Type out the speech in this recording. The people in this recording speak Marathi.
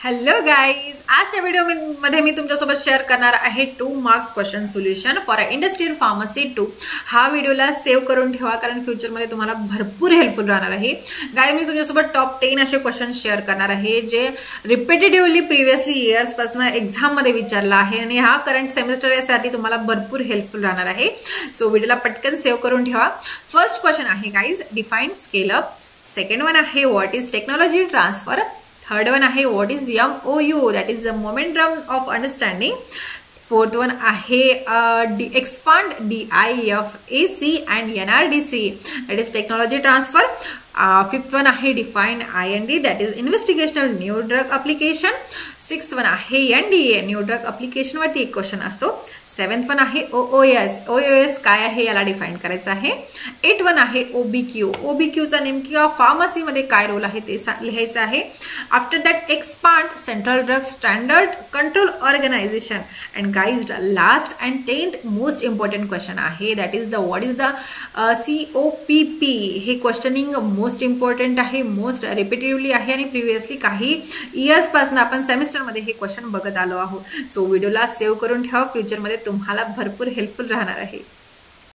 हॅलो गाईज, आजच्या व्हिडिओमध्ये मी तुमच्यासोबत शेअर करणार आहे 2 marks question solution for industrial pharmacy 2. हा व्हिडिओला सेव्ह करून ठेवा कारण फ्युचरमध्ये तुम्हाला भरपूर हेल्पफुल राहणार आहे. गाईज, मी तुमच्यासोबत टॉप 10 असे क्वेश्चन शेअर करणार आहे जे रिपिटेटिव्हली प्रिव्हियसली इयर्सपासून एक्झाममध्ये विचारला आहे आणि हा करंट सेमिस्टरसाठी तुम्हाला भरपूर हेल्पफुल राहणार आहे. सो व्हिडिओला पटकन सेव्ह करून ठेवा. फर्स्ट क्वेश्चन आहे guys, define scale up. Second one आहे what is technology transfer. Third one आहे what is MOU, that is the Memorandum of Understanding. Fourth one आहे expand DIFAC and NRDC, that is technology transfer. Fifth one आहे define IND, that is investigational new drug application. Sixth one आहे NDA, न्यू ड्रग अप्लिकेशन वरती एक क्वेश्चन असतो. सेवन्थ वन आहे OOS काय आहे याला डिफाईन करायचं आहे. एट वन आहे OBQचा नेमकी फार्मसीमध्ये काय रोल आहे ते लिहायचं आहे. After that expand central drug standard control organisation. And guys, last and 10th most important question आहे, that is the what is the COPP. हे क्वेश्चनिंग मोस्ट इम्पॉर्टंट आहे, मोस्ट रिपिटेटिव्हली आहे आणि प्रिव्हियसली काही इयर्सपासून आपण सेमिस्टरमध्ये हे क्वेश्चन बघत आलो आहोत. सो व्हिडिओला सेव्ह करून ठेवा, फ्युचरमध्ये तुम्हाला भरपूर हेल्पफुल राहणार आहे.